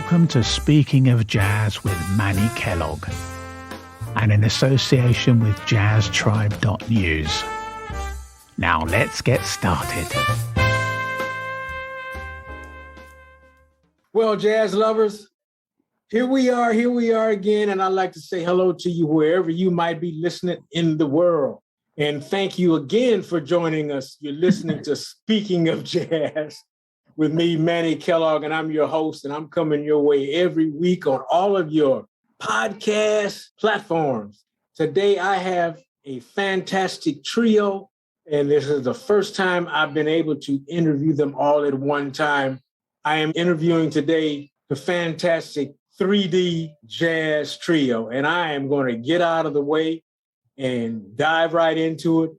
Welcome to Speaking of Jazz with Manny Kellough, and in association with JazzTribe.News. Now let's get started. Well, jazz lovers, here we are again, and I'd like to say hello to you wherever you might be listening in the world. And thank you again for joining us. You're listening to Speaking of Jazz with me, Manny Kellough, and I'm your host, and I'm coming your way every week on all of your podcast platforms. Today, I have a fantastic trio, and this is the first time I've been able to interview them all at one time. I am interviewing today the fantastic 3D Jazz Trio, and I am going to get out of the way and dive right into it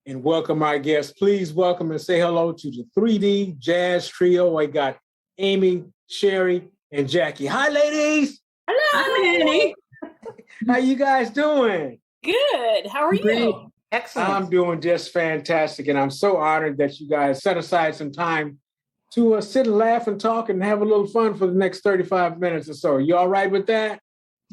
and welcome our guests. Please welcome and say hello to the 3D Jazz Trio. I got Amy, Sherry, and Jackie. Hi, ladies. Hello. Hi, Manny. How you guys doing? Good. How are you? Excellent. I'm doing just fantastic, and I'm so honored that you guys set aside some time to sit and laugh and talk and have a little fun for the next 35 minutes or so. You all right with that?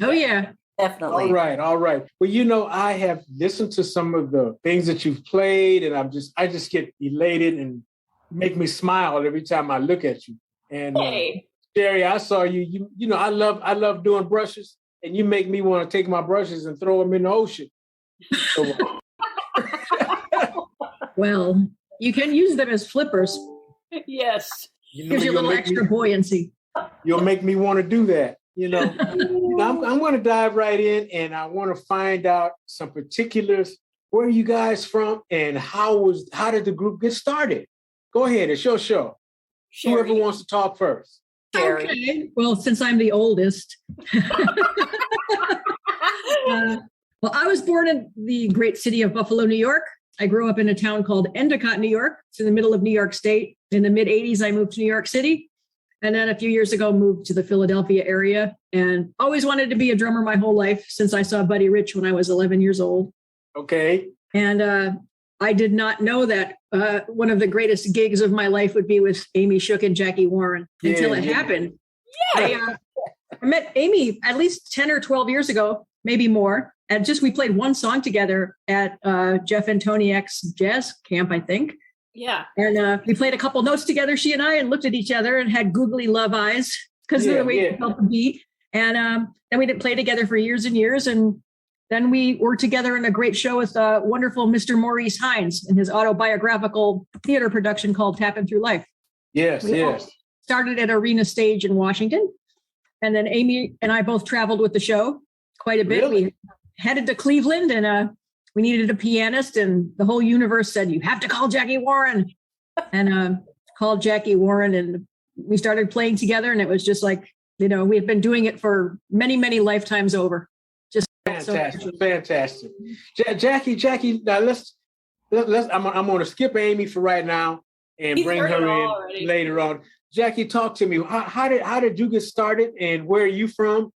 Oh, yeah. Definitely. All right. Well, you know, I have listened to some of the things that you've played, and I just get elated and make me smile every time I look at you. And Hey. Sherry, I saw you. You know, I love doing brushes, and you make me want to take my brushes and throw them in the ocean. So, Well, you can use them as flippers. Yes. you know, Gives you a little extra buoyancy. You'll make me want to do that. You know, I'm going to dive right in, and I want to find out some particulars. Where are you guys from, and how did the group get started? Go ahead, it's your show. Sherry. Whoever wants to talk first. Sherry. Okay. Well, since I'm the oldest. Well, I was born in the great city of Buffalo, New York. I grew up in a town called Endicott, New York. It's in the middle of New York State. In the mid-'80s, I moved to New York City. And then a few years ago, moved to the Philadelphia area, and always wanted to be a drummer my whole life since I saw Buddy Rich when I was 11 years old. Okay. And I did not know that one of the greatest gigs of my life would be with Amy Shook and Jackie Warren until it happened. Yeah. I met Amy at least 10 or 12 years ago, maybe more. And we played one song together at Jeff Antoniak's jazz camp, I think. Yeah. And we played a couple notes together, she and I, and looked at each other and had googly love eyes because of the way we felt the beat. And then we didn't play together for years and years. And then we were together in a great show with wonderful Mr. Maurice Hines in his autobiographical theater production called Tapping Through Life. Yes. Started at Arena Stage in Washington. And then Amy and I both traveled with the show quite a bit. Really? We headed to Cleveland, and we needed a pianist, and the whole universe said, you have to call Jackie Warren. And called Jackie Warren, and we started playing together, and it was just like, you know, we had been doing it for many, many lifetimes over. Just Fantastic. Jackie, now let's I'm going to skip Amy for right now and He's bring her in already. later on. Jackie, talk to me. How did you get started, and where are you from?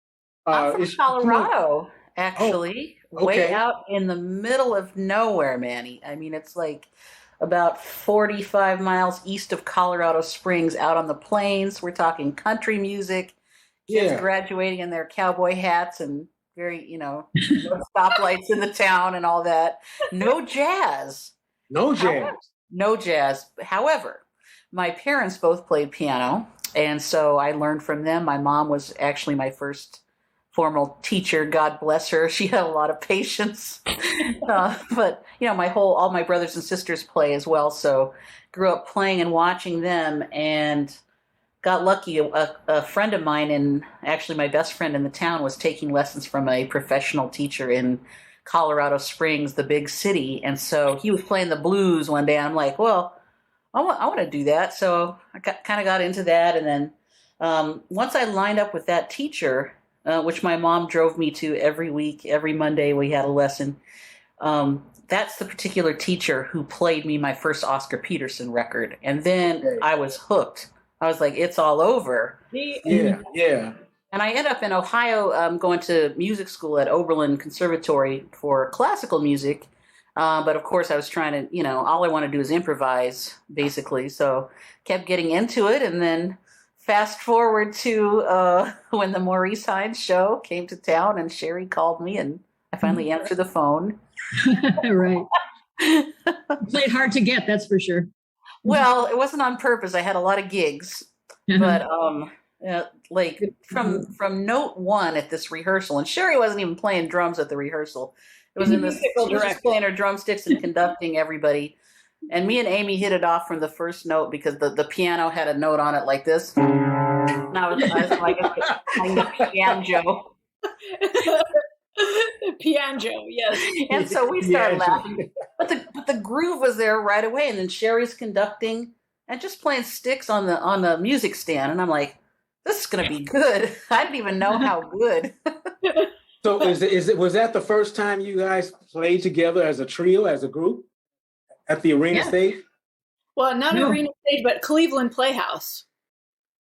I'm from Colorado, actually, okay. way out in the middle of nowhere, Manny. I mean, it's like about 45 miles east of Colorado Springs, out on the plains. We're talking country music, kids graduating in their cowboy hats and very, no stoplights in the town and all that. No jazz. No jazz. However, my parents both played piano, and so I learned from them. My mom was actually my first formal teacher. God bless her. She had a lot of patience. But, all my brothers and sisters play as well. So grew up playing and watching them, and got lucky. A friend of mine, and actually my best friend in the town, was taking lessons from a professional teacher in Colorado Springs, the big city. And so he was playing the blues one day. And I'm like, well, I want to do that. So I kind of got into that. And then once I lined up with that teacher, which my mom drove me to every week, every Monday we had a lesson. That's the particular teacher who played me my first Oscar Peterson record. And then I was hooked. I was like, it's all over. Yeah. And I ended up in Ohio going to music school at Oberlin Conservatory for classical music. But of course I was trying to, all I want to do is improvise basically. So kept getting into it, and then fast forward to when the Maurice Hines show came to town, and Sherry called me, and I finally answered the phone. Right. Played hard to get, that's for sure. Well, it wasn't on purpose. I had a lot of gigs, but like from note one at this rehearsal, and Sherry wasn't even playing drums at the rehearsal. It was in the she was just playing her drumsticks and conducting everybody. And me and Amy hit it off from the first note because the piano had a note on it like this. And I was like, I'm the piano. Pianjo, yes. And so we started laughing. But the groove was there right away. And then Sherry's conducting and just playing sticks on the music stand. And I'm like, this is gonna be good. I didn't even know how good. So was that the first time you guys played together as a trio, as a group at the arena stage? Well, not arena stage, but Cleveland Playhouse.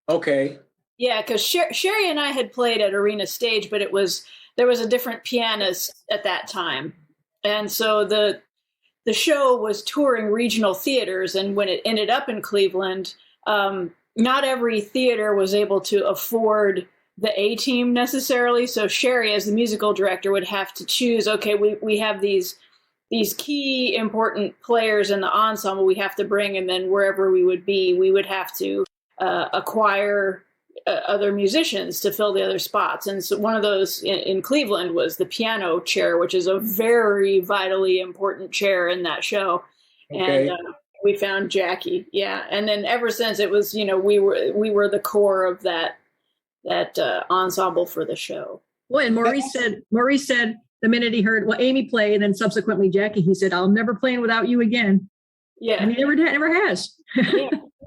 Okay. Yeah, because Sherry and I had played at arena stage, but there was a different pianist at that time. And so the show was touring regional theaters. And when it ended up in Cleveland, not every theater was able to afford the A team necessarily. So Sherry, as the musical director, would have to choose, okay, we have these key important players in the ensemble we have to bring, and then wherever we would be, we would have to acquire other musicians to fill the other spots. And so one of those in Cleveland was the piano chair, which is a very vitally important chair in that show. Okay. And we found Jackie. Yeah. And then ever since, it was, we were the core of that ensemble for the show. Well, and Maurice said the minute he heard, Amy play, and then subsequently Jackie, he said, "I'll never play without you again." Yeah. And he never has.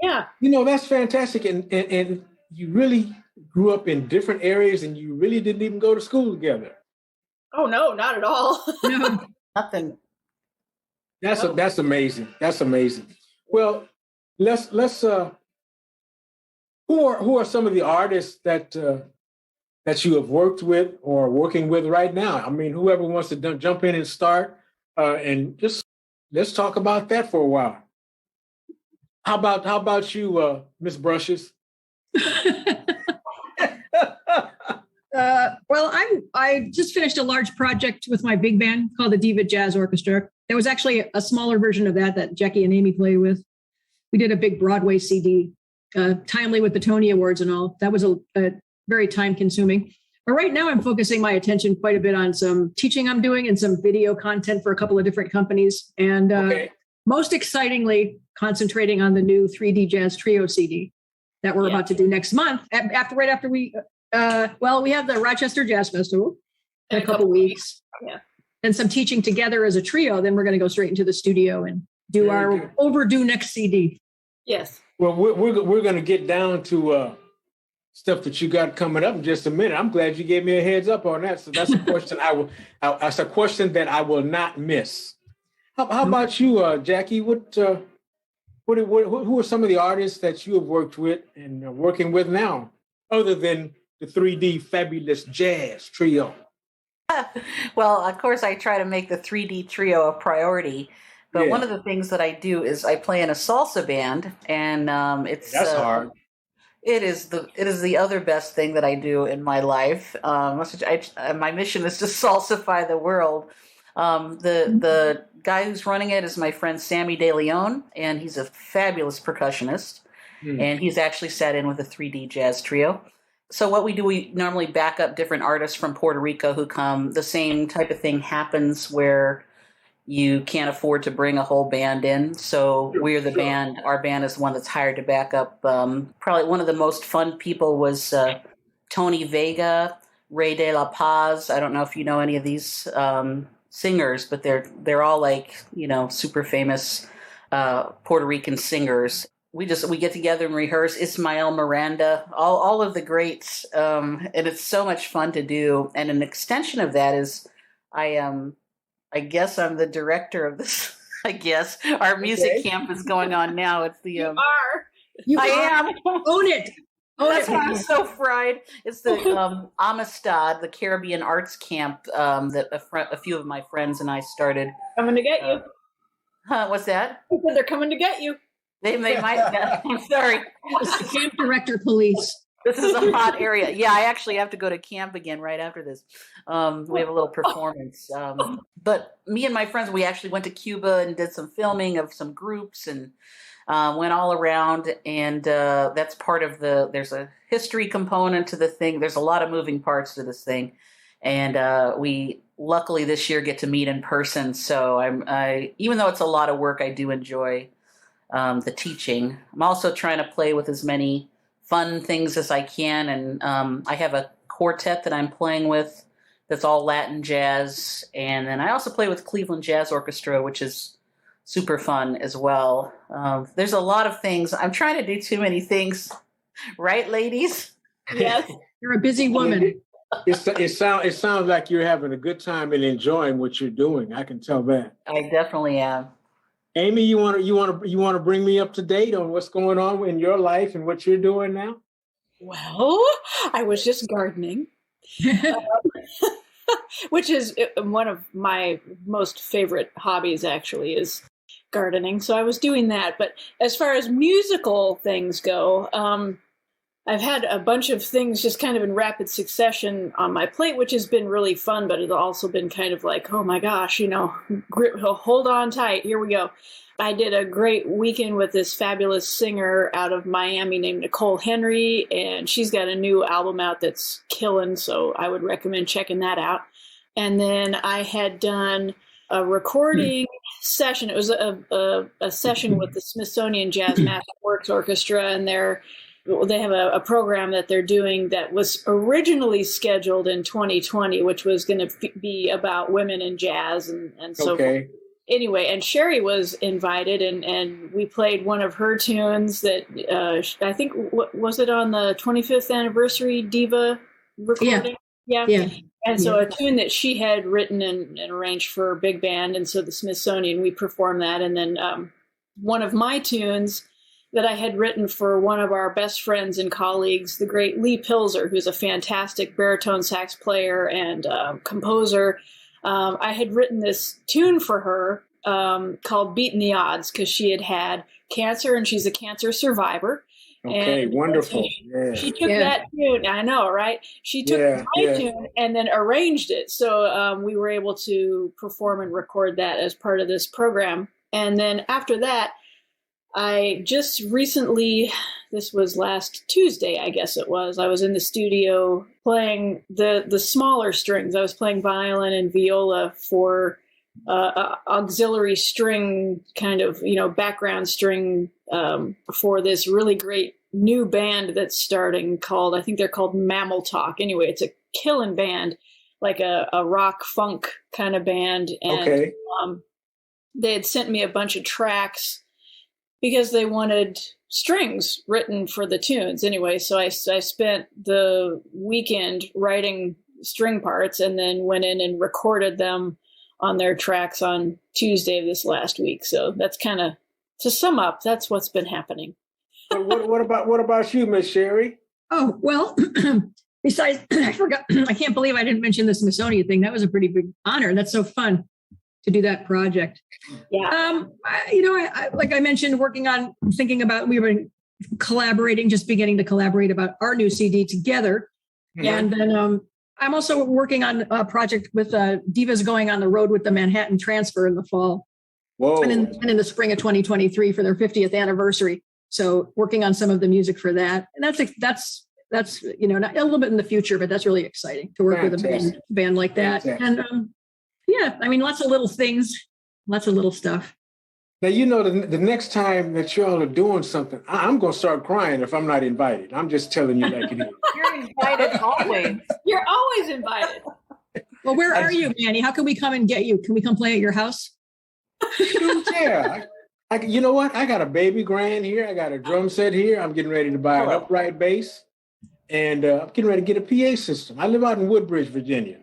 Yeah. That's fantastic. And you really grew up in different areas, and you really didn't even go to school together. Oh, no, not at all. No. Nothing. That's amazing. That's amazing. Well, let's who are some of the artists that you have worked with or working with right now? I mean, whoever wants to jump in and start, and just let's talk about that for a while. How about you, Miss Brushes? Well, I just finished a large project with my big band called the Diva Jazz Orchestra. There was actually a smaller version of that Jackie and Amy played with. We did a big Broadway CD, timely with the Tony Awards and all. That was a very time consuming. But right now I'm focusing my attention quite a bit on some teaching I'm doing and some video content for a couple of different companies. And most excitingly, concentrating on the new 3D Jazz Trio CD that we're about to do next month. Right after we have the Rochester Jazz Festival in a couple weeks. Yeah. And some teaching together as a trio. Then we're going to go straight into the studio and do our overdue next CD. Yes. Well, we're going to get down to stuff that you got coming up in just a minute. I'm glad you gave me a heads up on that. So that's a question that's a question that I will not miss. How about you, Jackie? Who are some of the artists that you have worked with and are working with now, other than the 3D Fabulous Jazz Trio? Well, of course, I try to make the 3D Trio a priority. But one of the things that I do is I play in a salsa band, and that's hard. It is the other best thing that I do in my life. My mission is to salsify the world. The guy who's running it is my friend Sammy De Leon, and he's a fabulous percussionist. And he's actually sat in with a 3D Jazz Trio. So what we do, we normally back up different artists from Puerto Rico who come. The same type of thing happens where you can't afford to bring a whole band in. So we're the band. Our band is the one that's hired to back up. Probably one of the most fun people was Tony Vega, Ray de la Paz. I don't know if you know any of these singers, but they're all like, super famous Puerto Rican singers. We get together and rehearse. Ismael Miranda, all of the greats, and it's so much fun to do. And an extension of that is I guess I'm the director of this. I guess our music camp is going on now. It's the You I am. Own it. That's why I'm so fried. It's the Amistad, the Caribbean Arts Camp that a few of my friends and I started. Coming to get you. What's that? They're coming to get you. They might. I'm sorry. Camp director police. This is a hot area. Yeah, I actually have to go to camp again right after this. We have a little performance. But me and my friends, we actually went to Cuba and did some filming of some groups and went all around. And that's part of there's a history component to the thing. There's a lot of moving parts to this thing. And we luckily this year get to meet in person. So even though it's a lot of work, I do enjoy the teaching. I'm also trying to play with as many fun things as I can. And I have a quartet that I'm playing with that's all Latin jazz. And then I also play with Cleveland Jazz Orchestra, which is super fun as well. There's a lot of things. I'm trying to do too many things. Right, ladies? Yes. You're a busy woman. It sounds like you're having a good time and enjoying what you're doing. I can tell that. I definitely am. Amy, you want to bring me up to date on what's going on in your life and what you're doing now? Well, I was just gardening, which is one of my most favorite hobbies, actually, is gardening. So I was doing that. But as far as musical things go, I've had a bunch of things just kind of in rapid succession on my plate, which has been really fun, but it's also been kind of like, oh my gosh, hold on tight. Here we go. I did a great weekend with this fabulous singer out of Miami named Nicole Henry, and she's got a new album out that's killing, so I would recommend checking that out. And then I had done a recording session. It was a session with the Smithsonian Jazz Masterworks Orchestra, and they have a program that they're doing that was originally scheduled in 2020, which was going to be about women in jazz and so forth. Anyway, and Sherry was invited, and we played one of her tunes that I think, was it on the 25th anniversary Diva recording? Yeah. And so a tune that she had written and arranged for big band, and so the Smithsonian, we performed that. And then one of my tunes that I had written for one of our best friends and colleagues, the great Lee Pilzer, who's a fantastic baritone sax player and composer. I had written this tune for her called Beating the Odds, because she had cancer and she's a cancer survivor. Okay, and wonderful. She took that tune. I know, right? She took my tune and then arranged it. So we were able to perform and record that as part of this program. And then after that, I just recently, this was last Tuesday, I guess it was, I was in the studio playing the smaller strings. I was playing violin and viola for auxiliary string kind of, background string for this really great new band that's starting I think they're called Mammal Talk. Anyway, it's a killing band, like a rock funk kind of band. And they had sent me a bunch of tracks because they wanted strings written for the tunes. Anyway, so I spent the weekend writing string parts and then went in and recorded them on their tracks on Tuesday of this last week. So that's kind of, to sum up, that's what's been happening. What about you, Miss Sherry? Oh, well, besides, I forgot, I can't believe I didn't mention the Smithsonian thing. That was a pretty big honor. That's so fun to do that project. Yeah. I like I mentioned, thinking about, we were collaborating, just beginning to collaborate about our new CD together. Mm-hmm. And then I'm also working on a project with Divas going on the road with the Manhattan Transfer in the fall. Whoa. And in the spring of 2023 for their 50th anniversary. So working on some of the music for that. And that's not a little bit in the future, but that's really exciting to work with a band like that. Fantastic. And lots of little things, lots of little stuff. Now, the next time that y'all are doing something, I'm going to start crying if I'm not invited. I'm just telling you like it is. You're invited always. You're always invited. Well, where are you, Manny? How can we come and get you? Can we come play at your house? Yeah. You know what? I got a baby grand here. I got a drum set here. I'm getting ready to buy an upright bass. And I'm getting ready to get a PA system. I live out in Woodbridge, Virginia.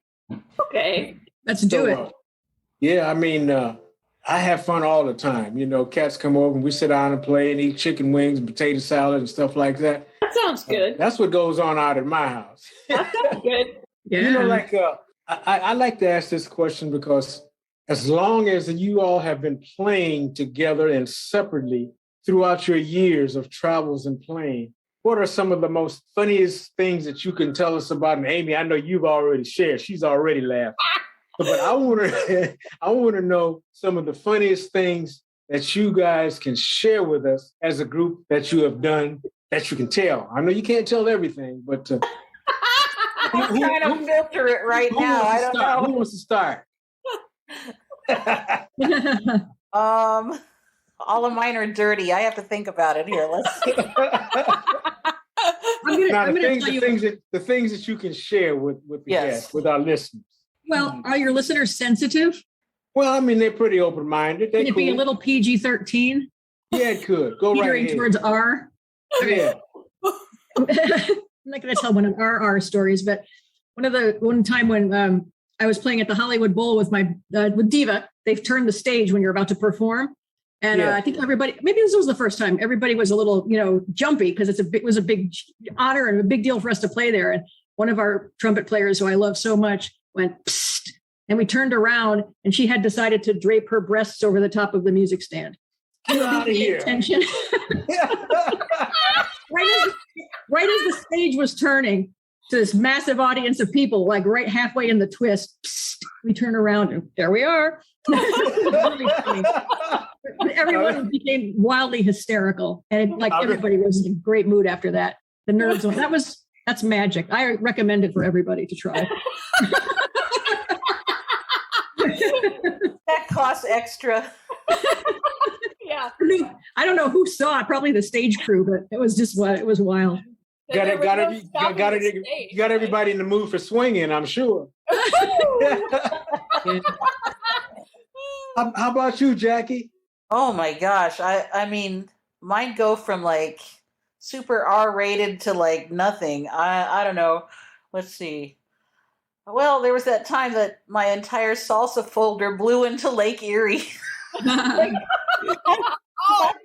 Okay. Let's do it. I have fun all the time. Cats come over and we sit down and play and eat chicken wings and potato salad and stuff like that. That sounds good. That's what goes on out at my house. That sounds good. Yeah. I like to ask this question because as long as you all have been playing together and separately throughout your years of travels and playing, what are some of the most funniest things that you can tell us about? And Amy, I know you've already shared. She's already laughed. But I want to know some of the funniest things that you guys can share with us as a group that you have done that you can tell. I know you can't tell everything, but I'm trying to filter it right now. I don't know. Who wants to start? All of mine are dirty. I have to think about it here. Let's see. The things that you can share with the guests, with our listeners. Well, are your listeners sensitive? Well, I mean, they're pretty open-minded. Can it be a little PG-13? Yeah, it could. Go right ahead. Towards R? Yeah. I'm not going to tell one of RR stories, but one time when I was playing at the Hollywood Bowl with with Diva, they've turned the stage when you're about to perform. And I think everybody, maybe this was the first time, everybody was a little, jumpy because it was a big honor and a big deal for us to play there. And one of our trumpet players, who I love so much, went, psst, and we turned around and she had decided to drape her breasts over the top of the music stand. Get out of here. Attention. Right as the stage was turning to this massive audience of people, like right halfway in the twist, psst, we turn around and there we are. Really funny. Everyone became wildly hysterical, and everybody was in a great mood after that. The nerves went. That's magic. I recommend it for everybody to try. That costs extra. Yeah. I don't know who saw it, probably the stage crew, but it was wild. Got everybody in the mood for swinging, I'm sure. How about you, Jackie? Oh my gosh. I mean, mine go from like super R-rated to like nothing. I don't know. Let's see. Well, there was that time that my entire salsa folder blew into Lake Erie. Oh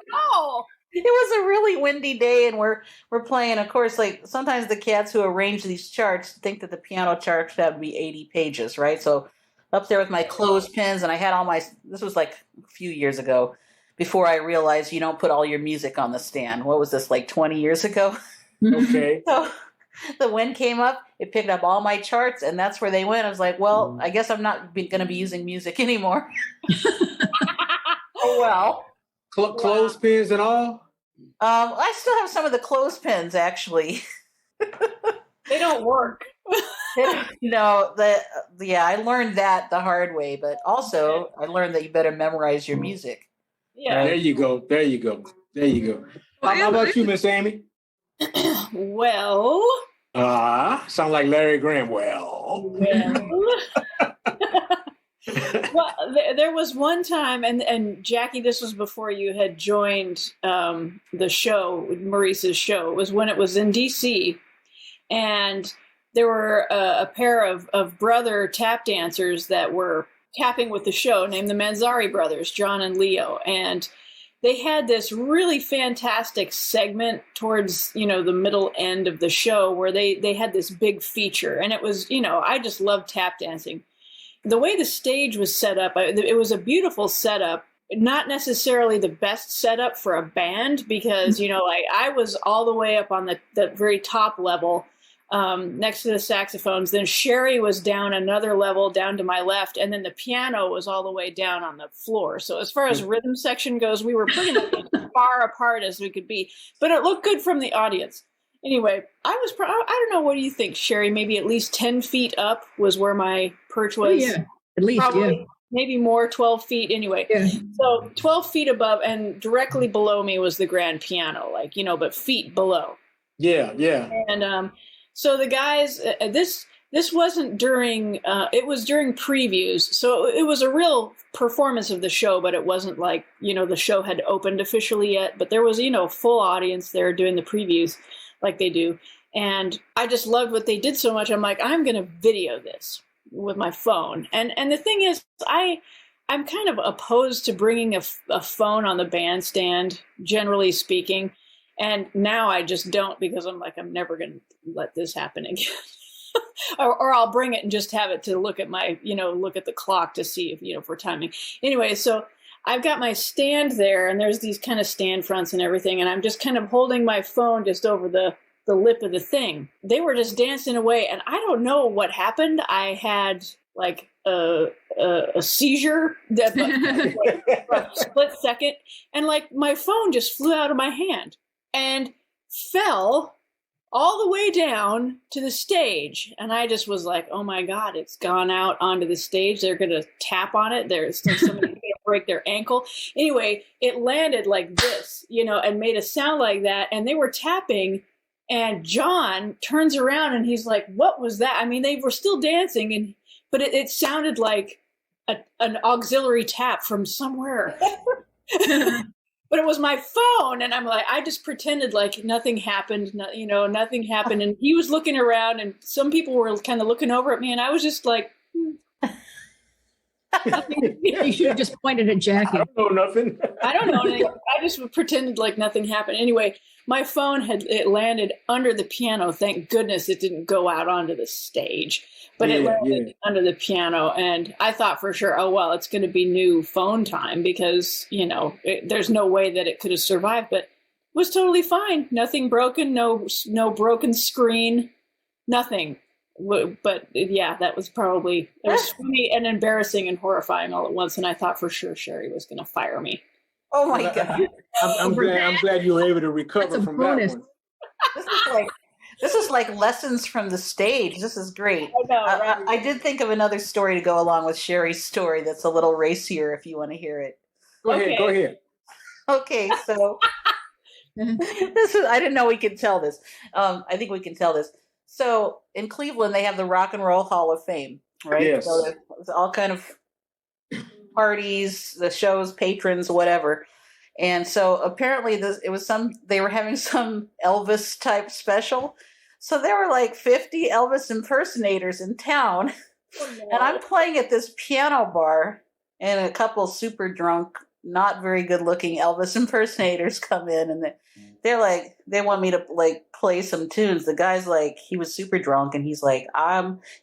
no! It was a really windy day, and we're playing. Of course, like sometimes the cats who arrange these charts think that the piano charts have to be 80 pages, right? So up there with my clothespins, and I had all my. This was like a few years ago, before I realized you don't put all your music on the stand. What was this, like 20 years ago? Okay. So the wind came up, it picked up all my charts, and that's where they went. I was like, well, I guess I'm not going to be using music anymore. Oh well. Clothespins and all? I still have some of the clothespins, actually. They don't work. No, I learned that the hard way, but also I learned that you better memorize your music. Yeah. There you go. How about you, Miss Amy? Well. Sound like Larry Graham. Well. Well, there was one time, and Jackie, this was before you had joined the show, Maurice's show. It was when it was in D.C., and there were a pair of brother tap dancers that were tapping with the show named the Manzari Brothers, John and Leo. And they had this really fantastic segment towards, the middle end of the show where they had this big feature. And it was, I just love tap dancing. The way the stage was set up, it was a beautiful setup, not necessarily the best setup for a band because, I was all the way up on the very top level next to the saxophones. Then Sherry was down another level down to my left, and then the piano was all the way down on the floor. So as far as rhythm section goes, we were pretty much as far apart as we could be, but it looked good from the audience. Anyway, I don't know, what do you think, Sherry? Maybe at least 10 feet up was where my perch was. Oh, yeah, at least, probably, maybe more, 12 feet anyway. Yeah. So 12 feet above, and directly below me was the grand piano, but feet below. Yeah. And so the guys, this wasn't during, it was during previews. So it was a real performance of the show, but it wasn't like, the show had opened officially yet. But there was, full audience there doing the previews like they do. And I just loved what they did so much. I'm like, I'm going to video this with my phone. And the thing is, I'm kind of opposed to bringing a phone on the bandstand, generally speaking. And now I just don't, because I'm like, I'm never going to let this happen again. or I'll bring it and just have it to look at my, look at the clock to see if, for timing. Anyway, so I've got my stand there, and there's these kind of stand fronts and everything, and I'm just kind of holding my phone just over the lip of the thing. They were just dancing away, and I don't know what happened. I had like a seizure that for a split second, and like my phone just flew out of my hand and fell all the way down to the stage. And I just was like, oh my God, it's gone out onto the stage. They're going to tap on it. There's somebody going to break their ankle. Anyway, it landed like this, and made a sound like that. And they were tapping, and John turns around and he's like, what was that? I mean, they were still dancing, but it sounded like an auxiliary tap from somewhere. But it was my phone, and I'm like, I just pretended like nothing happened, nothing happened. And he was looking around, and some people were kind of looking over at me, and I was just like, You should have just pointed at Jackie. I don't know nothing. I don't know anything. I just pretended like nothing happened. Anyway, my phone it landed under the piano. Thank goodness it didn't go out onto the stage. But it landed under the piano, and I thought for sure, oh, well, it's going to be new phone time because, there's no way that it could have survived, but it was totally fine. Nothing broken, no broken screen, nothing. But yeah, it was funny and embarrassing and horrifying all at once, and I thought for sure Sherry was going to fire me. Oh, my God. I'm glad you were able to recover from that one. This is like lessons from the stage. This is great. I know, right? I did think of another story to go along with Sherry's story that's a little racier if you want to hear it. Go ahead. Okay, so I didn't know we could tell this. I think we can tell this. So in Cleveland, they have the Rock and Roll Hall of Fame, right? Yes. So there's all kind of parties, the shows, patrons, whatever. And so apparently they were having some Elvis type special. So there were like 50 Elvis impersonators in town. Oh, no. And I'm playing at this piano bar, and a couple super drunk, not very good looking Elvis impersonators come in, and they're like, they want me to like play some tunes. The guy's like, he was super drunk, and he's like,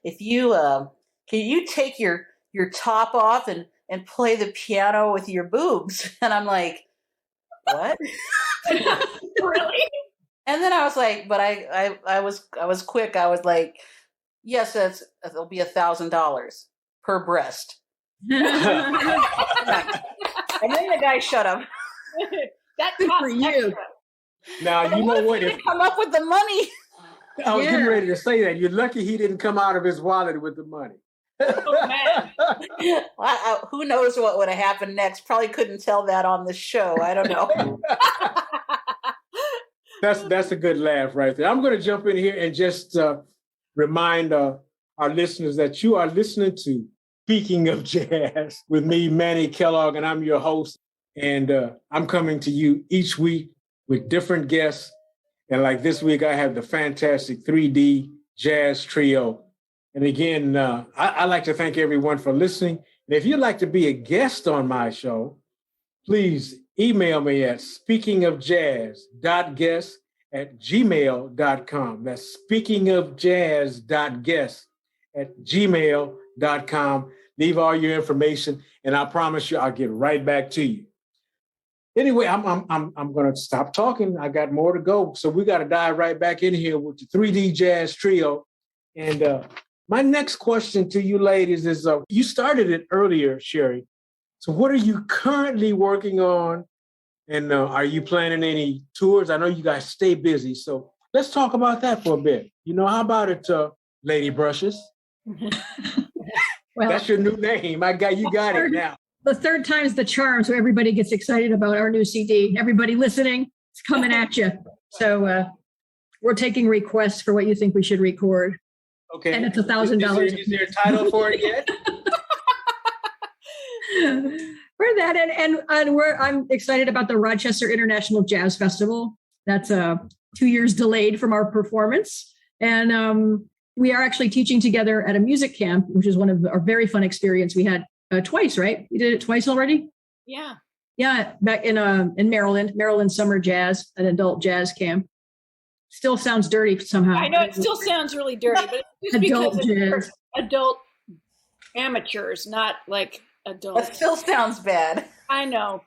if you can you take your top off and play the piano with your boobs? And I'm like, what? Really? And then I was like, but I was quick. I was like, yes, it'll be $1,000 per breast. And then the guy shut up. That's good for you. Now you know what? If come up with the money. I was getting ready to say that. You're lucky he didn't come out of his wallet with the money. Oh, man. Who knows what would have happened next? Probably couldn't tell that on the show. I don't know. That's a good laugh right there. I'm going to jump in here and just remind our listeners that you are listening to Speaking of Jazz with me, Manny Kellough, and I'm your host. And I'm coming to you each week with different guests. And like this week, I have the fantastic 3D Jazz Trio. And again, I'd like to thank everyone for listening. And if you'd like to be a guest on my show, please email me at speakingofjazz.guest@gmail.com. That's speakingofjazz.guest@gmail.com. Leave all your information, and I promise you I'll get right back to you. Anyway, I'm going to stop talking. I got more to go. So we got to dive right back in here with the 3D Jazz Trio. And my next question to you ladies is, you started it earlier, Sherry. So what are you currently working on? And are you planning any tours? I know you guys stay busy. So let's talk about that for a bit. How about it, Lady Brushes? Well, that's your new name. You got it now. The third time's the charm, so everybody gets excited about our new CD. Everybody listening, it's coming at you. So we're taking requests for what you think we should record. Okay. And it's $1,000. Is there a title for it yet? For that, and I'm excited about the Rochester International Jazz Festival. That's 2 years delayed from our performance. And we are actually teaching together at a music camp, which is one of our very fun experience we had twice, right? You did it twice already? Yeah. Yeah, back in Maryland Summer Jazz, an adult jazz camp. Still sounds dirty somehow. I know it still sounds really dirty, but it's just adult because jazz. Adult amateurs, not like adults. That still sounds bad. I know.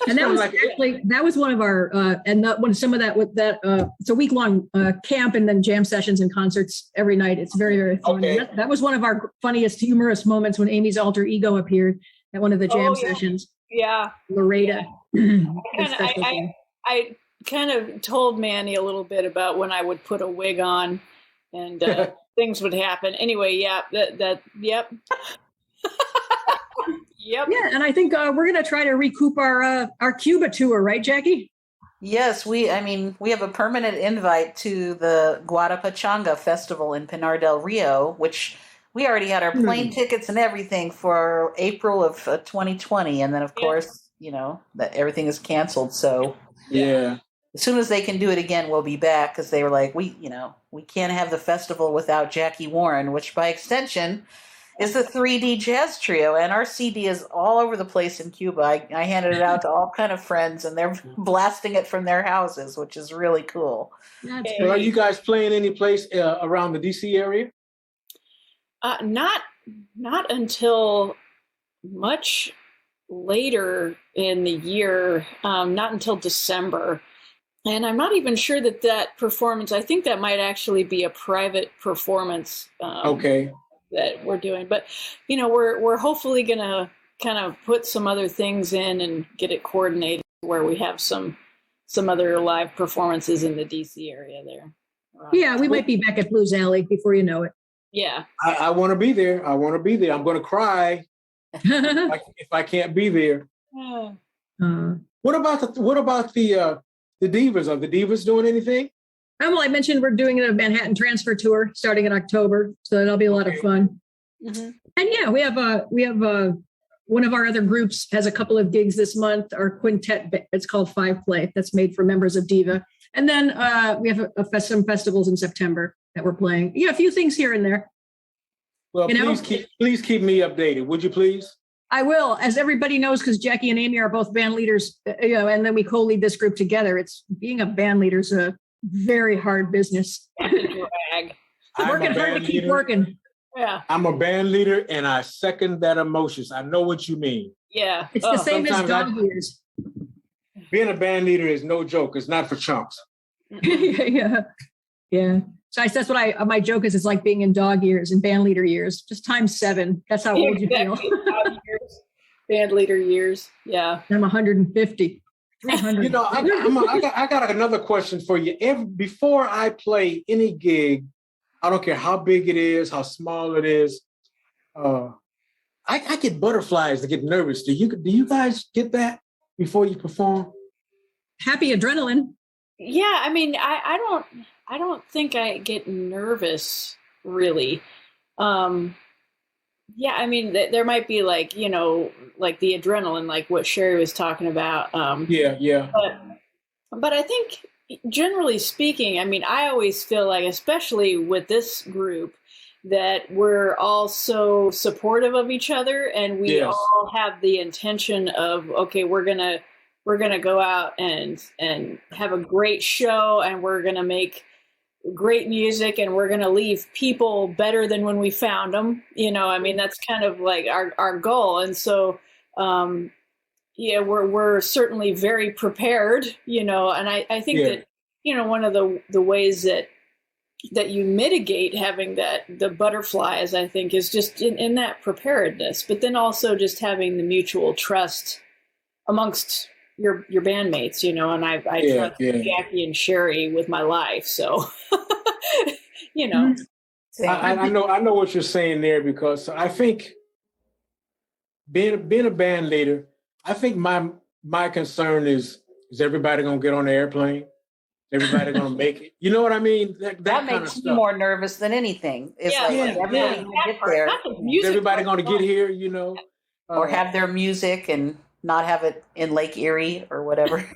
And that was actually, that was one of our, and that when some of that with that, it's a week-long camp and then jam sessions and concerts every night. It's very, very fun. Okay. That was one of our funniest, humorous moments when Amy's alter ego appeared at one of the jam sessions. Yeah. Loretta. I kind of told Manny a little bit about when I would put a wig on and things would happen. Anyway, yep. Yep. Yeah, and I think we're going to try to recoup our Cuba tour, right, Jackie? Yes, we have a permanent invite to the Guadapachanga Festival in Pinar del Rio, which we already had our plane tickets and everything for April of 2020. And then, of course, that everything is canceled. So yeah, as soon as they can do it again, we'll be back, because they were like, we can't have the festival without Jackie Warren, which by extension is the 3D Jazz Trio, and our CD is all over the place in Cuba. I handed it out to all kind of friends, and they're blasting it from their houses, which is really cool. Are you guys playing any place around the DC area? Not until much later in the year, not until December. And I'm not even sure that performance, I think that might actually be a private performance. Okay. That we're doing, but we're hopefully gonna kind of put some other things in and get it coordinated where we have some other live performances in the DC area there. Yeah, we might be back at Blues Alley before you know it. Yeah, I want to be there. I'm going to cry if I can't be there. What about the Divas? Are the Divas doing anything? Well, I mentioned we're doing a Manhattan transfer tour starting in October, so that'll be a lot of fun. Mm-hmm. And yeah, we have one of our other groups has a couple of gigs this month. Our quintet, it's called Five Play. That's made for members of Diva. And then we have some festivals in September that we're playing. Yeah, a few things here and there. Well, please keep me updated, would you please? I will, as everybody knows, because Jackie and Amy are both band leaders, and then we co-lead this group together. It's being a band leader is a very hard business. Working hard to keep working. Yeah. I'm a band leader and I second that emotions. I know what you mean. Yeah. It's the same as dog years. Being a band leader is no joke. It's not for chumps. Yeah. So that's what my joke is. It's like being in dog years and band leader years, just times 7. That's how old you feel. Band leader years. Yeah. I'm 150. 300. I got another question for you. Before I play any gig, I don't care how big it is, how small it is, I get butterflies to get nervous. Do you guys get that before you perform? Happy adrenaline. Yeah, I mean, I don't think I get nervous really. Yeah, I mean, there might be like the adrenaline, like what Sherry was talking about. Yeah. But I think generally speaking, I mean, I always feel like, especially with this group, that we're all so supportive of each other, and we all have the intention of, okay, we're gonna go out and have a great show, and we're gonna make great music, and we're going to leave people better than when we found them. I mean, that's kind of like our goal. And so, we're certainly very prepared, and I think that, one of the ways that you mitigate having the butterflies, I think, is just in that preparedness, but then also just having the mutual trust amongst your bandmates, and I trust Jackie and Sherry with my life. So, I know what you're saying there, because I think being a band leader, I think my concern is everybody going to get on the airplane? Everybody going to make it? You know what I mean? That makes me more nervous than anything. It's everybody going to get there. Is everybody going to get here, or have their music and not have it in Lake Erie or whatever.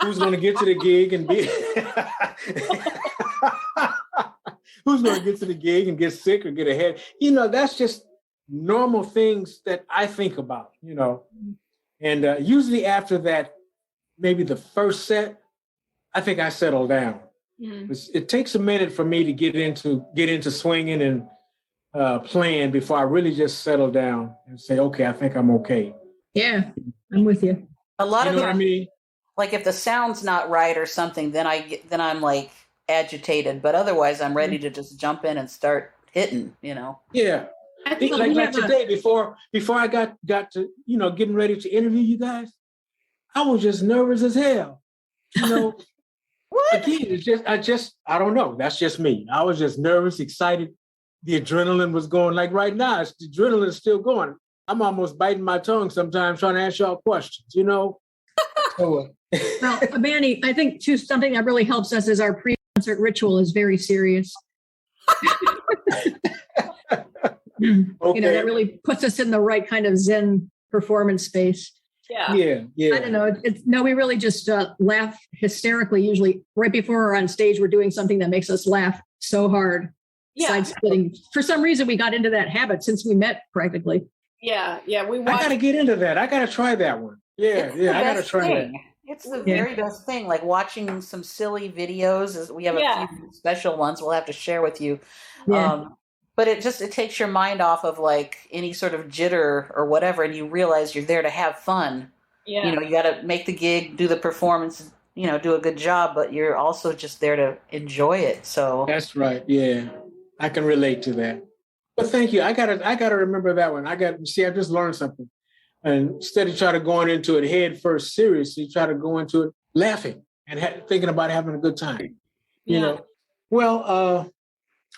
Who's going to get to the gig and be... Who's going to get to the gig and get sick or get ahead? That's just normal things that I think about, And usually after that, maybe the first set, I think I settle down. Mm-hmm. It takes a minute for me to get into swinging and playing before I really just settle down and say, okay, I think I'm okay. Yeah, I'm with you. A lot You of know what I times, mean? like if the sound's not right or something, then I'm like agitated. But otherwise, I'm ready to just jump in and start hitting. Yeah. I think Like we like have a- today, before I got to getting ready to interview you guys, I was just nervous as hell. What? Again, I don't know. That's just me. I was just nervous, excited. The adrenaline was going. Like right now, the adrenaline is still going. I'm almost biting my tongue sometimes trying to ask y'all questions. So, Well, Manny, I think too something that really helps us is our pre-concert ritual is very serious. okay. That really puts us in the right kind of Zen performance space. Yeah. Yeah. I don't know. We really just laugh hysterically. Usually, right before we're on stage, we're doing something that makes us laugh so hard. Yeah. Side splitting. For some reason, we got into that habit since we met practically. Yeah. We I watched. got to get into that. I got to try that one. Yeah. I got to try that. It's the very best thing. Like watching some silly videos. We have a few special ones we'll have to share with you. Yeah. But it takes your mind off of like any sort of jitter or whatever, and you realize you're there to have fun. Yeah. You got to make the gig, do the performance, do a good job, but you're also just there to enjoy it. So That's right. Yeah, I can relate to that. But thank you. I gotta remember that one. I just learned something. And instead of trying to going into it head first seriously, try to go into it laughing and thinking about having a good time. Well,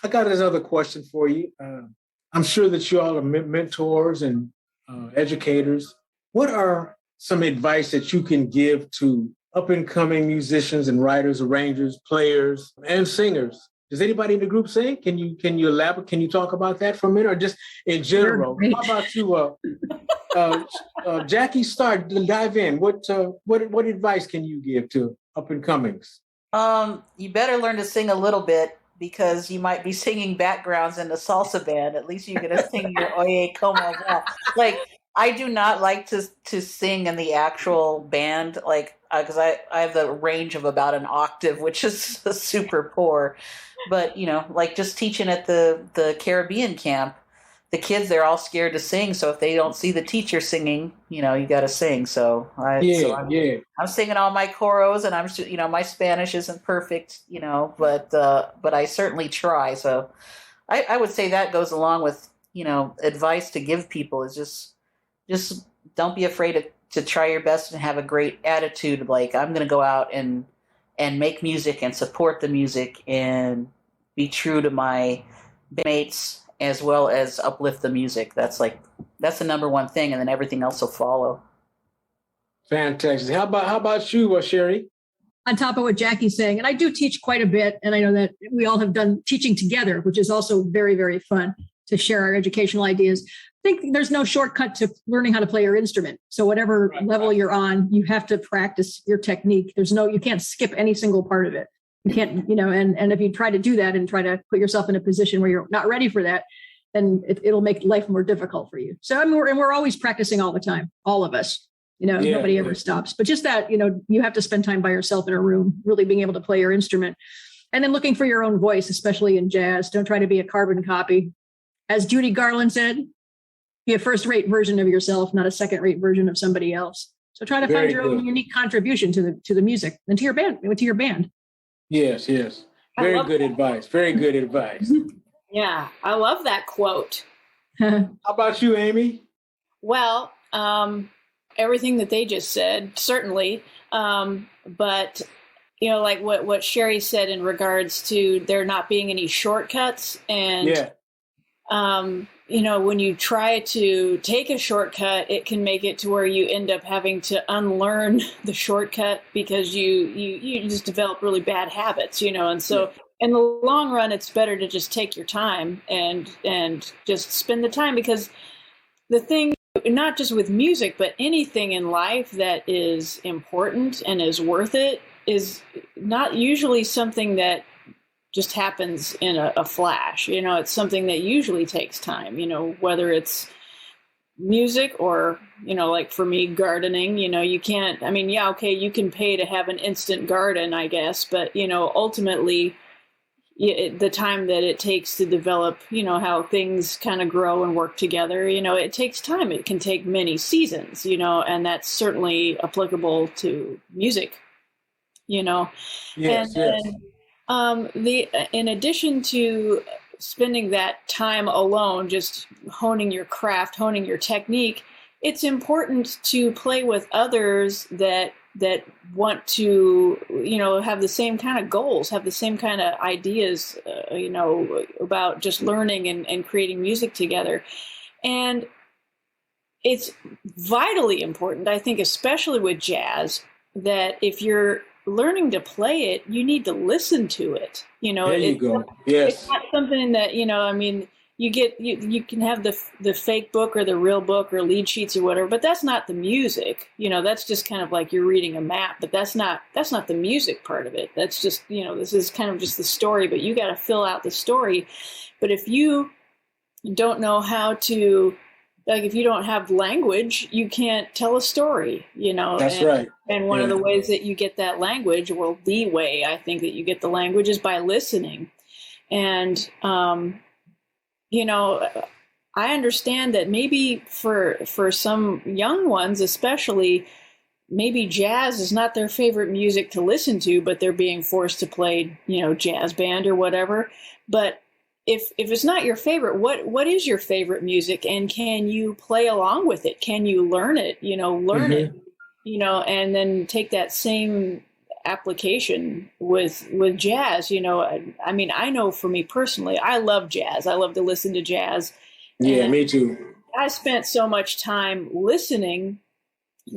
I got another question for you. I'm sure that you all are mentors and educators. What are some advice that you can give to up-and-coming musicians and writers, arrangers, players, and singers? Does anybody in the group sing? Can you elaborate? Can you talk about that for a minute, or just in general? How about you, Jackie? Dive in. What advice can you give to up-and-comings? You better learn to sing a little bit, because you might be singing backgrounds in a salsa band. At least you're going to sing your Oye Como Va. Like, I do not like to sing in the actual band, like, because I have the range of about an octave, which is super poor. But, like just teaching at the Caribbean camp, the kids, they're all scared to sing. So if they don't see the teacher singing, you got to sing. So I'm singing all my choros, and I'm, my Spanish isn't perfect, but I certainly try. So I would say that goes along with, advice to give people is just don't be afraid to try your best and have a great attitude. Like, I'm going to go out and make music and support the music and be true to my mates, as well as uplift the music. That's the number one thing, and then everything else will follow. Fantastic. How about you, Sherry? On top of what Jackie's saying, and I do teach quite a bit, and I know that we all have done teaching together, which is also very, very fun to share our educational ideas. I think there's no shortcut to learning how to play your instrument. So whatever level you're on, you have to practice your technique. You can't skip any single part of it. You can't, and if you try to do that and try to put yourself in a position where you're not ready for that, then it'll make life more difficult for you. So we're always practicing all the time, all of us. Nobody ever stops. But just that, you have to spend time by yourself in a room, really being able to play your instrument, and then looking for your own voice, especially in jazz. Don't try to be a carbon copy. As Judy Garland said, be a first-rate version of yourself, not a second-rate version of somebody else. So try to find your own unique contribution to the music and to your band. Yes. Very good advice. Very good advice. Yeah, I love that quote. How about you, Amy? Well, everything that they just said, certainly. But, like what Sherry said in regards to there not being any shortcuts. And, when you try to take a shortcut, it can make it to where you end up having to unlearn the shortcut because you just develop really bad habits, and so in the long run, it's better to just take your time and just spend the time, because the thing, not just with music, but anything in life that is important and is worth it is not usually something that just happens in a flash. It's something that usually takes time, whether it's music or, like for me, gardening, you can't, you can pay to have an instant garden, I guess, but, ultimately, the time that it takes to develop, how things kind of grow and work together. It takes time. It can take many seasons, and that's certainly applicable to music, Yes, and in addition to spending that time alone, just honing your craft, honing your technique, it's important to play with others that want to, have the same kind of goals, have the same kind of ideas, about just learning and creating music together. And it's vitally important, I think, especially with jazz, that if you're learning to play it, you need to listen to it. There you go. Yes. It's not something that, you can have the fake book or the real book or lead sheets or whatever, but that's not the music. That's just kind of like you're reading a map, but that's not the music part of it. That's just, this is kind of just the story, but you got to fill out the story. But if you don't know how to, like, if you don't have language, you can't tell a story, That's right. And one of the ways that you get that language, well, the way I think that you get the language is by listening. And, I understand that maybe for some young ones, especially, maybe jazz is not their favorite music to listen to, but they're being forced to play, jazz band or whatever. But if it's not your favorite, what is your favorite music, and can you play along with it? Can you learn it? Learn it, and then take that same application with jazz. I mean, I know for me personally, I love jazz. I love to listen to jazz. Yeah, me too. I spent so much time listening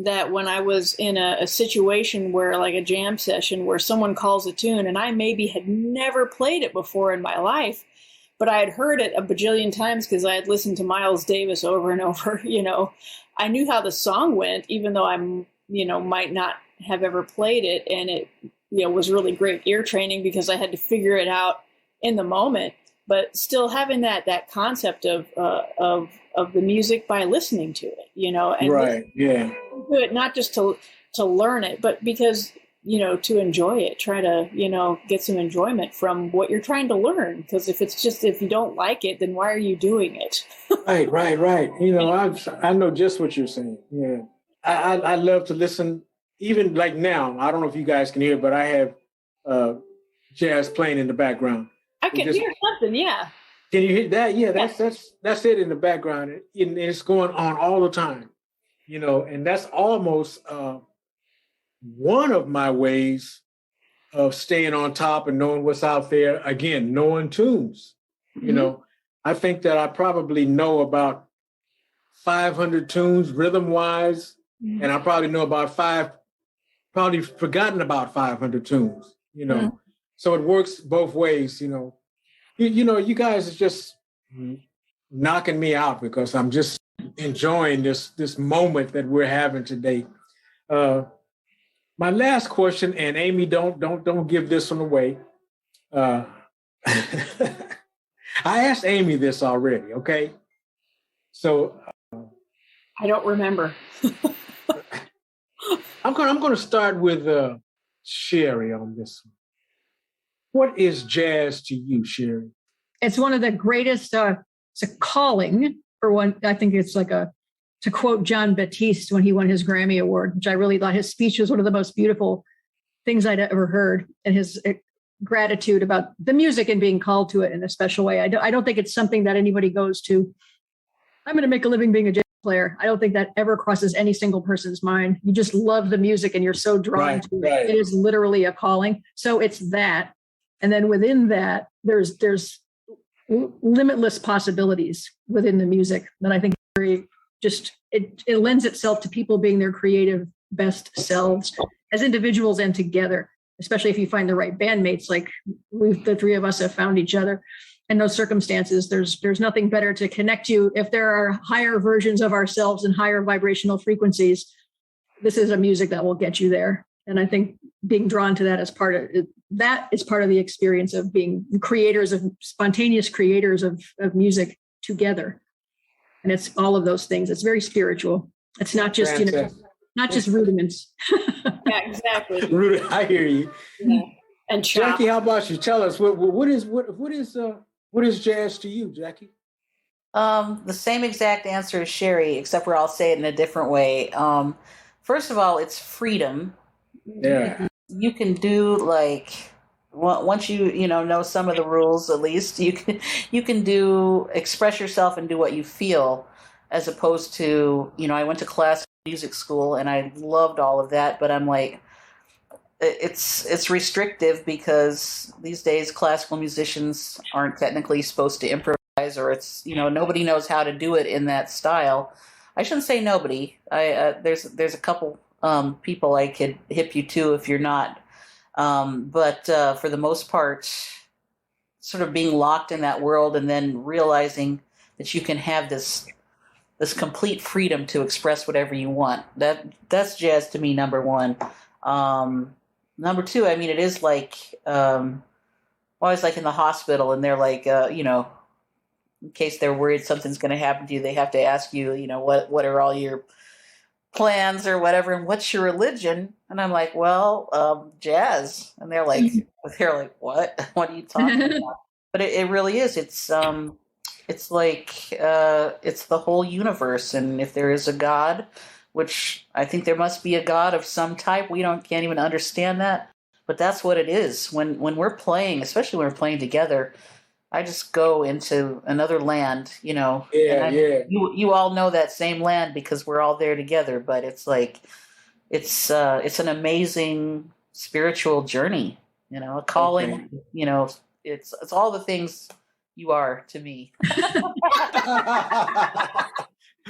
that when I was in a situation where, like a jam session where someone calls a tune and I maybe had never played it before in my life, but I had heard it a bajillion times because I had listened to Miles Davis over and over, I knew how the song went, even though I'm, might not have ever played it. And it, was really great ear training because I had to figure it out in the moment, but still having that concept of the music by listening to it, and right. Yeah. do it not just to learn it, but because, to enjoy it, try to, get some enjoyment from what you're trying to learn. Because if you don't like it, then why are you doing it? Right. I know just what you're saying. Yeah. I love to listen, even like now. I don't know if you guys can hear, but I have jazz playing in the background. I can hear something, yeah. Can you hear that? Yeah, that's it in the background. And it's going on all the time, and that's almost one of my ways of staying on top and knowing what's out there. Again, knowing tunes. Mm-hmm. I think that I probably know about 500 tunes rhythm-wise, mm-hmm. and I probably know about probably forgotten about 500 tunes, Mm-hmm. So it works both ways, You guys are just knocking me out because I'm just enjoying this moment that we're having today. My last question, and Amy, don't give this one away. I asked Amy this already, okay? So I don't remember. I'm going to start with Sherry on this one. What is jazz to you, Sherry? It's one of the greatest, it's a calling for one. I think it's to quote John Batiste when he won his Grammy Award, which I really thought his speech was one of the most beautiful things I'd ever heard, and his gratitude about the music and being called to it in a special way. I don't think it's something that anybody goes to, I'm going to make a living being a jazz player. I don't think that ever crosses any single person's mind. You just love the music and you're so drawn to it. Right. It is literally a calling. So it's that. And then within that, there's limitless possibilities within the music that I think it lends itself to people being their creative best selves as individuals and together, especially if you find the right bandmates, like the three of us have found each other. In those circumstances, there's nothing better to connect you. If there are higher versions of ourselves and higher vibrational frequencies, this is a music that will get you there. And I think being drawn to that is part of the experience of being spontaneous creators of music together. And it's all of those things. It's very spiritual. It's not just, not just rudiments. Yeah, exactly. I hear you. and chop. Jackie, how about you? Tell us what is jazz to you, Jackie? The same exact answer as Sherry, except for I'll say it in a different way. First of all, it's freedom. Yeah. You can do like once you know some of the rules, at least you can do express yourself and do what you feel, as opposed to I went to classical music school and I loved all of that, but I'm like it's restrictive because these days classical musicians aren't technically supposed to improvise, or it's nobody knows how to do it in that style. I shouldn't say nobody. There's a couple people I could hip you to if you're not. But for the most part, sort of being locked in that world and then realizing that you can have this complete freedom to express whatever you want. That's jazz to me, number one. Number two, I mean, it is like always like in the hospital, and they're like, in case they're worried something's going to happen to you, they have to ask you, what are all your plans or whatever, and what's your religion? And I'm like, well, jazz. And they're like, what? What are you talking about? But it really is. It's like it's the whole universe, and if there is a God, which I think there must be a God of some type, can't even understand that, but that's what it is. When we're playing, especially when we're playing together, I just go into another land, Yeah. You all know that same land because we're all there together. But it's like it's an amazing spiritual journey, a calling. Okay. It's all the things you are to me.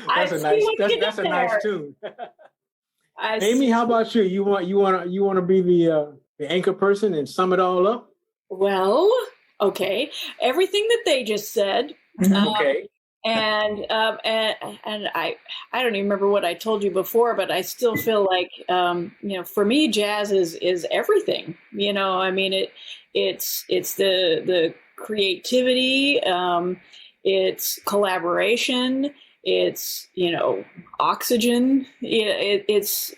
That's a nice tune. Amy, how about you? You want to be the anchor person and sum it all up? Well, okay, everything that they just said. Okay. And I don't even remember what I told you before, but I still feel like for me, jazz is everything. I mean it's the creativity, it's collaboration, it's oxygen. It's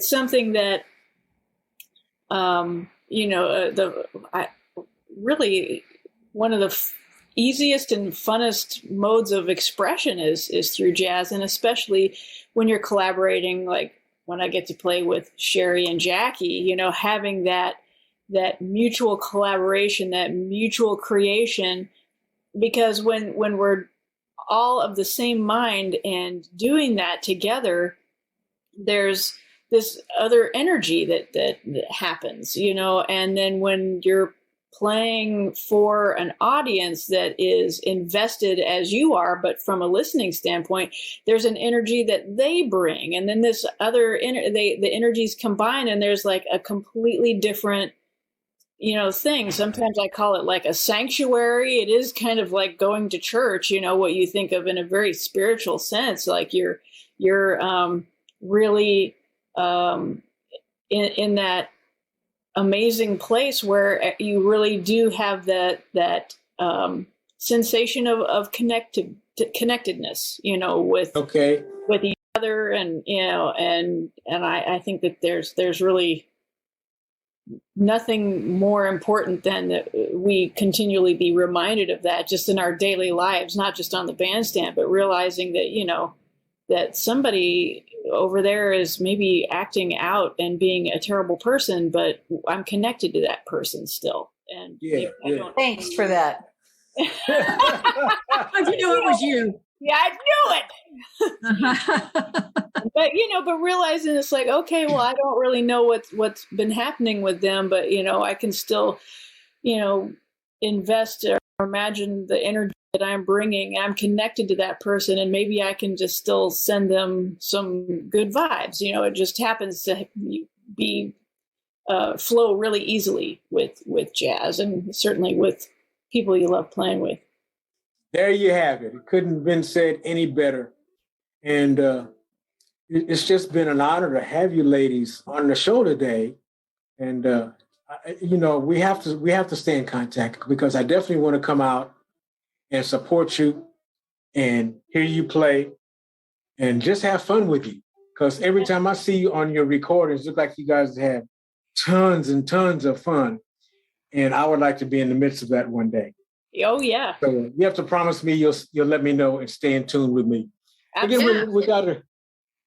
something that really one of the easiest and funnest modes of expression is through jazz, and especially when you're collaborating, like when I get to play with Sherry and Jackie, having that mutual collaboration, that mutual creation, because when we're all of the same mind and doing that together, there's this other energy that happens, and then when you're playing for an audience that is invested as you are, but from a listening standpoint, there's an energy that they bring, and then this other the energies combine, and there's like a completely different thing. Sometimes I call it like a sanctuary. It is kind of like going to church, what you think of in a very spiritual sense, like you're really in that amazing place where you really do have that sensation of connectedness, with each other, and I think that there's really nothing more important than that we continually be reminded of that just in our daily lives, not just on the bandstand, but realizing that that somebody over there is maybe acting out and being a terrible person, but I'm connected to that person still. And thanks for that. How'd you know it was you? Yeah, I knew it. But realizing it's like, okay, well, I don't really know what's been happening with them, but I can still, invest or imagine the energy that I'm bringing. I'm connected to that person, and maybe I can just still send them some good vibes. It just happens to be flow really easily with jazz, and certainly with people you love playing with. There you have it. It couldn't have been said any better. And it's just been an honor to have you ladies on the show today. And we have to stay in contact, because I definitely want to come out and support you and hear you play and just have fun with you. Because every time I see you on your recordings, look like you guys have tons and tons of fun. And I would like to be in the midst of that one day. Oh, yeah. So you have to promise me you'll let me know and stay in tune with me. Absolutely. Again, we got to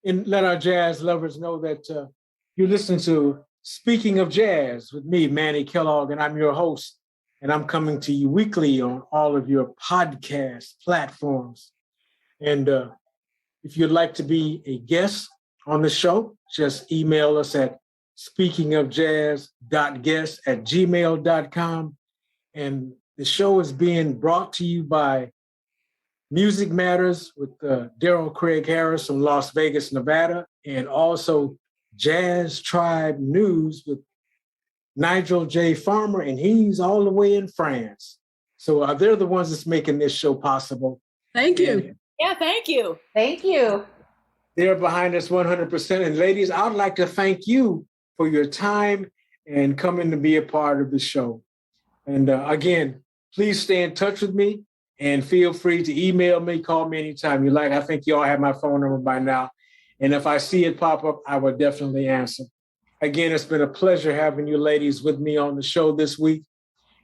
let our jazz lovers know that you're listening to Speaking of Jazz with me, Manny Kellough, and I'm your host. And I'm coming to you weekly on all of your podcast platforms. And if you'd like to be a guest on the show, just email us at speakingofjazz.guest@gmail.com. And the show is being brought to you by Music Matters with Darrell Craig Harris from Las Vegas, Nevada, and also JazzTribe.News with Nigel J. Farmer, and he's all the way in France. So they're the ones that's making this show possible. Thank you. Yeah, thank you. Thank you. They're behind us 100%. And ladies, I'd like to thank you for your time and coming to be a part of the show. And again, please stay in touch with me and feel free to email me, call me anytime you like. I think you all have my phone number by now. And if I see it pop up, I will definitely answer. Again, it's been a pleasure having you ladies with me on the show this week.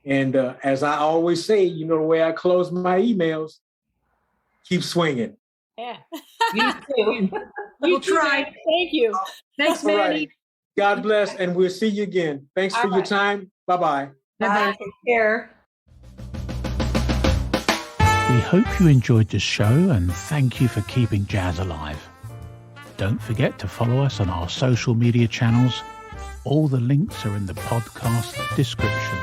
And as I always say, you know the way I close my emails, keep swinging. Yeah. You too. We'll try. Thank you. Thanks, All Manny. right. God bless, and we'll see you again. Thanks for your time. Bye-bye. Bye. Take care. We hope you enjoyed the show and thank you for keeping jazz alive. Don't forget to follow us on our social media channels. All the links are in the podcast description.